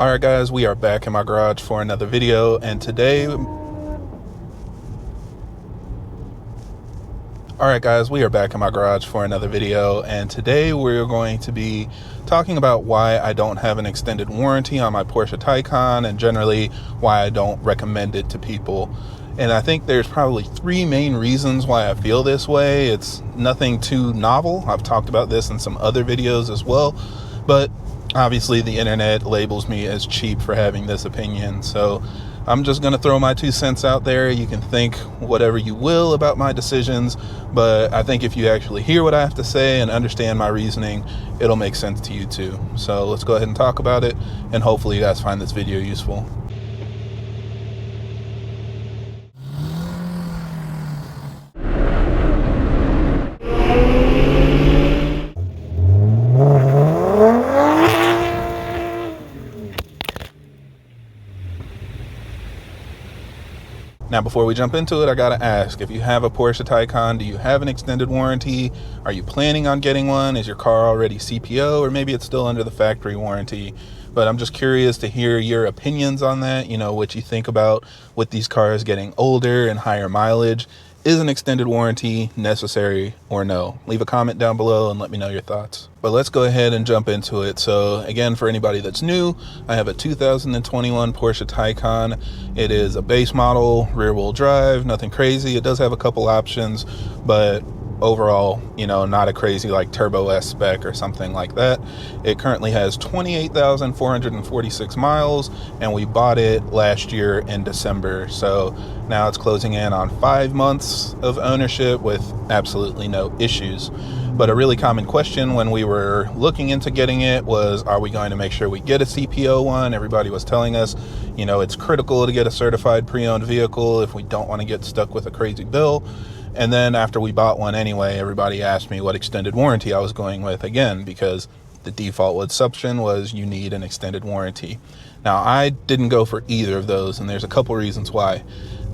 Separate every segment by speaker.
Speaker 1: Alright guys, we are back in my garage for another video, and today we're going to be talking about why I don't have an extended warranty on my Porsche Taycan, and generally why I don't recommend it to people. And I think there's probably three main reasons why I feel this way. It's nothing too novel. I've talked about this in some other videos as well, but obviously the internet labels me as cheap for having this opinion, so I'm just going to throw my 2 cents out there. You can think whatever you will about my decisions, but I think if you actually hear what I have to say and understand my reasoning, it'll make sense to you too. So let's go ahead and talk about it, and hopefully you guys find this video useful. Now, before we jump into it, I gotta ask, if you have a Porsche Taycan, do you have an extended warranty? Are you planning on getting one? Is your car already CPO, or maybe it's still under the factory warranty? But I'm just curious to hear your opinions on that, what you think about with these cars getting older and higher mileage. Is an extended warranty necessary or no? Leave a comment down below and let me know your thoughts. But let's go ahead and jump into it. So again, for anybody that's new, I have a 2021 Porsche Taycan. It is a base model, rear wheel drive, nothing crazy. It does have a couple options, but overall, not a crazy like Turbo S spec or something like that. It currently has 28,446 miles, and we bought it last year in December. So now it's closing in on 5 months of ownership with absolutely no issues. But a really common question when we were looking into getting it was, are we going to make sure we get a CPO one? Everybody was telling us, it's critical to get a certified pre-owned vehicle if we don't want to get stuck with a crazy bill. And then after we bought one anyway, everybody asked me what extended warranty I was going with, again, because the default assumption was you need an extended warranty. Now, I didn't go for either of those, and there's a couple reasons why.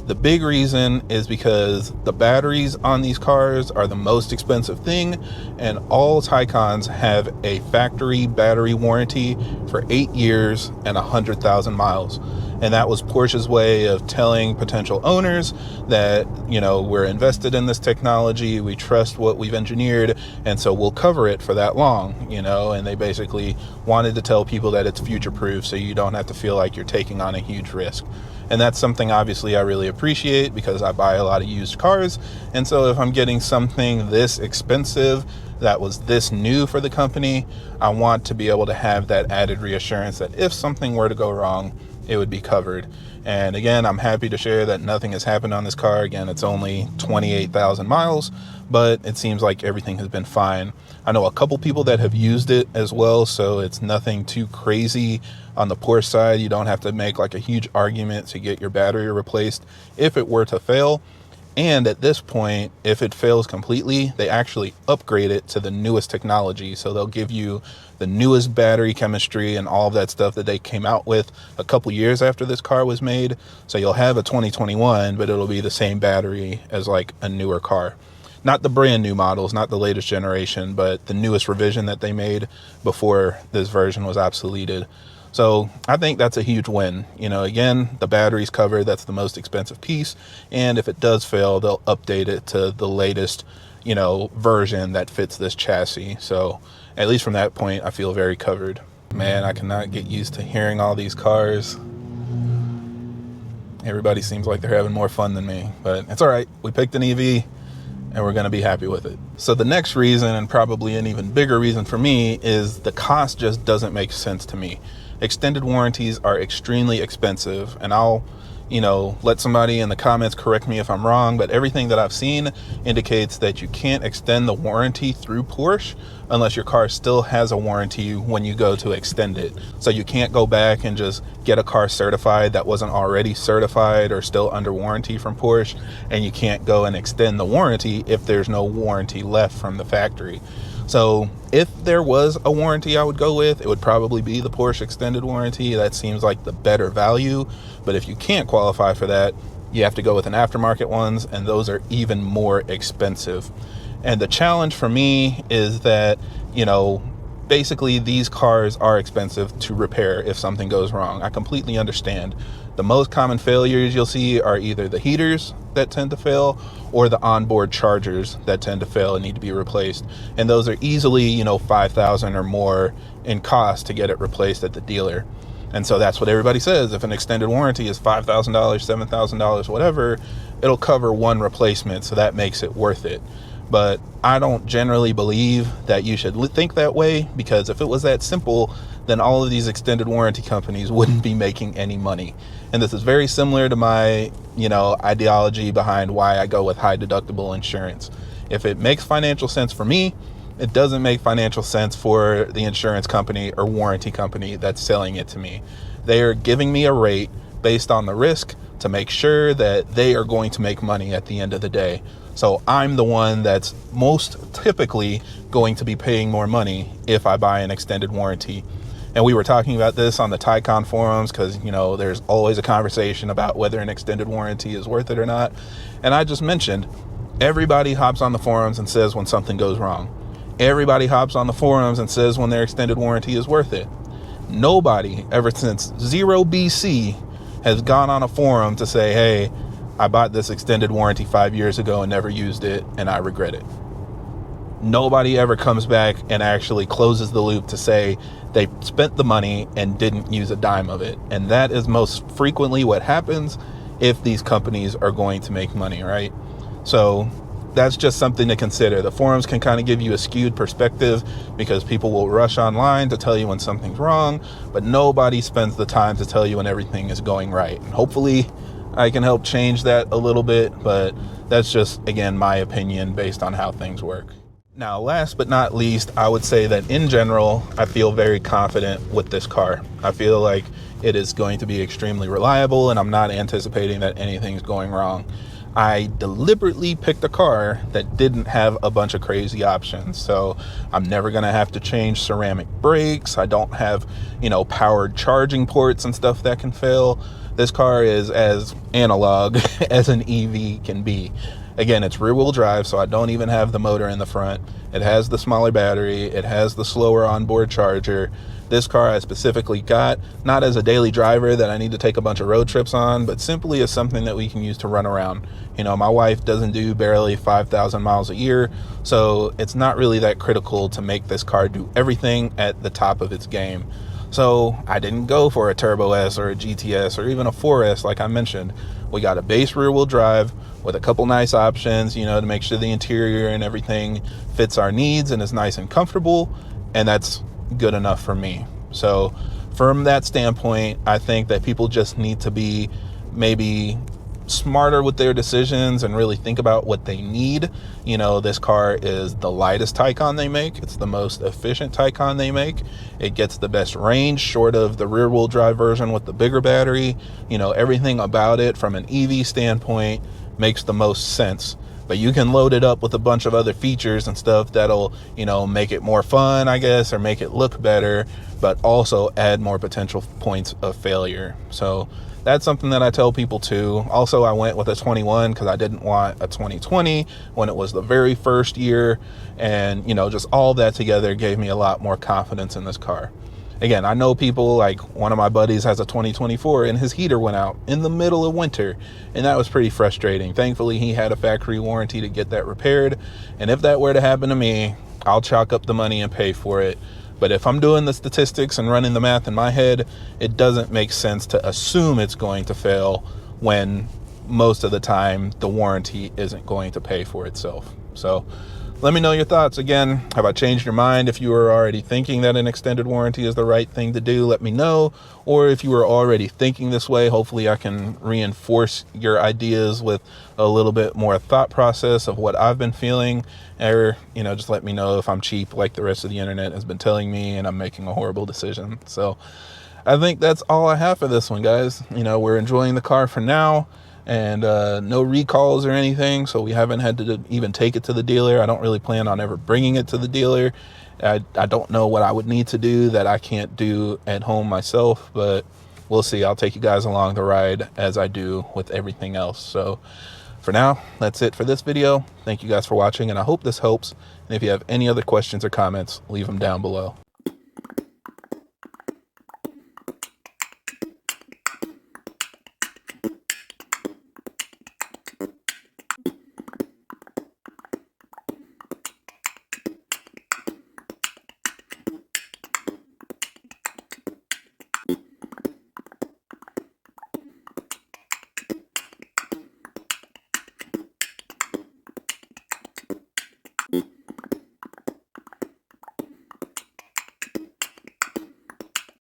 Speaker 1: The big reason is because the batteries on these cars are the most expensive thing, and all Taycans have a factory battery warranty for 8 years and 100,000 miles. And that was Porsche's way of telling potential owners that, we're invested in this technology, we trust what we've engineered, and so we'll cover it for that long, and they basically wanted to tell people that it's future-proof so you don't have to feel like you're taking on a huge risk. And that's something obviously I really appreciate because I buy a lot of used cars. And so if I'm getting something this expensive that was this new for the company, I want to be able to have that added reassurance that if something were to go wrong, it would be covered. And again, I'm happy to share that nothing has happened on this car. Again, it's only 28,000 miles, but it seems like everything has been fine. I know a couple people that have used it as well, so it's nothing too crazy on the Porsche side. You don't have to make like a huge argument to get your battery replaced if it were to fail. And at this point, if it fails completely, they actually upgrade it to the newest technology. So they'll give you the newest battery chemistry and all of that stuff that they came out with a couple years after this car was made. So you'll have a 2021, but it'll be the same battery as like a newer car. Not the brand new models, not the latest generation, but the newest revision that they made before this version was obsoleted. So I think that's a huge win. Again, the battery's covered. That's the most expensive piece. And if it does fail, they'll update it to the latest, version that fits this chassis. So at least from that point, I feel very covered. Man, I cannot get used to hearing all these cars. Everybody seems like they're having more fun than me, but it's all right. We picked an EV and we're going to be happy with it. So the next reason, and probably an even bigger reason for me, is the cost just doesn't make sense to me. Extended warranties are extremely expensive, and I'll let somebody in the comments correct me if I'm wrong, but everything that I've seen indicates that you can't extend the warranty through Porsche unless your car still has a warranty when you go to extend it. So you can't go back and just get a car certified that wasn't already certified or still under warranty from Porsche, and you can't go and extend the warranty if there's no warranty left from the factory. So if there was a warranty I would go with, it would probably be the Porsche extended warranty. That seems like the better value. But if you can't qualify for that, you have to go with an aftermarket ones, and those are even more expensive. And the challenge for me is that, basically these cars are expensive to repair if something goes wrong. I completely understand. The most common failures you'll see are either the heaters that tend to fail or the onboard chargers that tend to fail and need to be replaced. And those are easily, $5,000 or more in cost to get it replaced at the dealer. And so that's what everybody says. If an extended warranty is $5,000, $7,000, whatever, it'll cover one replacement. So that makes it worth it. But I don't generally believe that you should think that way, because if it was that simple, then all of these extended warranty companies wouldn't be making any money. And this is very similar to my, ideology behind why I go with high deductible insurance. If it makes financial sense for me, it doesn't make financial sense for the insurance company or warranty company that's selling it to me. They are giving me a rate based on the risk to make sure that they are going to make money at the end of the day. So I'm the one that's most typically going to be paying more money if I buy an extended warranty. And we were talking about this on the Taycan forums because, there's always a conversation about whether an extended warranty is worth it or not. And I just mentioned, everybody hops on the forums and says when something goes wrong. Everybody hops on the forums and says when their extended warranty is worth it. Nobody ever since 0 BC has gone on a forum to say, hey, I bought this extended warranty 5 years ago and never used it, and I regret it. Nobody ever comes back and actually closes the loop to say they spent the money and didn't use a dime of it. And that is most frequently what happens if these companies are going to make money, right? So that's just something to consider. The forums can kind of give you a skewed perspective because people will rush online to tell you when something's wrong, but nobody spends the time to tell you when everything is going right. And hopefully I can help change that a little bit, but that's just, again, my opinion based on how things work. Now, last but not least, I would say that in general, I feel very confident with this car. I feel like it is going to be extremely reliable, and I'm not anticipating that anything's going wrong. I deliberately picked a car that didn't have a bunch of crazy options. So I'm never going to have to change ceramic brakes. I don't have, powered charging ports and stuff that can fail. This car is as analog as an EV can be. Again, it's rear wheel drive, so I don't even have the motor in the front. It has the smaller battery. It has the slower onboard charger. This car I specifically got, not as a daily driver that I need to take a bunch of road trips on, but simply as something that we can use to run around. My wife doesn't do barely 5,000 miles a year, so it's not really that critical to make this car do everything at the top of its game. So I didn't go for a Turbo S or a GTS or even a 4S like I mentioned. We got a base rear wheel drive with a couple nice options, to make sure the interior and everything fits our needs and is nice and comfortable, and that's good enough for me. So from that standpoint, I think that people just need to be maybe smarter with their decisions and really think about what they need. This car is the lightest Taycan they make. It's the most efficient Taycan they make. It gets the best range short of the rear wheel drive version with the bigger battery. Everything about it from an EV standpoint makes the most sense. But you can load it up with a bunch of other features and stuff that'll, make it more fun, I guess, or make it look better, but also add more potential points of failure. So that's something that I tell people too. Also, I went with a 21 because I didn't want a 2020 when it was the very first year. And, just all that together gave me a lot more confidence in this car. Again, I know people, like one of my buddies has a 2024 and his heater went out in the middle of winter, and that was pretty frustrating. Thankfully, he had a factory warranty to get that repaired. And if that were to happen to me, I'll chalk up the money and pay for it. But if I'm doing the statistics and running the math in my head, it doesn't make sense to assume it's going to fail when most of the time the warranty isn't going to pay for itself. So let me know your thoughts. Again, have I changed your mind? If you were already thinking that an extended warranty is the right thing to do, let me know. Or if you were already thinking this way, hopefully I can reinforce your ideas with a little bit more thought process of what I've been feeling. Or, just let me know if I'm cheap like the rest of the internet has been telling me and I'm making a horrible decision. So I think that's all I have for this one, guys. We're enjoying the car for now. And no recalls or anything, so we haven't had to even take it to the dealer. I don't really plan on ever bringing it to the dealer. I don't know what I would need to do that I can't do at home myself, but we'll see. I'll take you guys along the ride as I do with everything else. So for now, that's it for this video. Thank you guys for watching, and I hope this helps. And if you have any other questions or comments, leave them down below.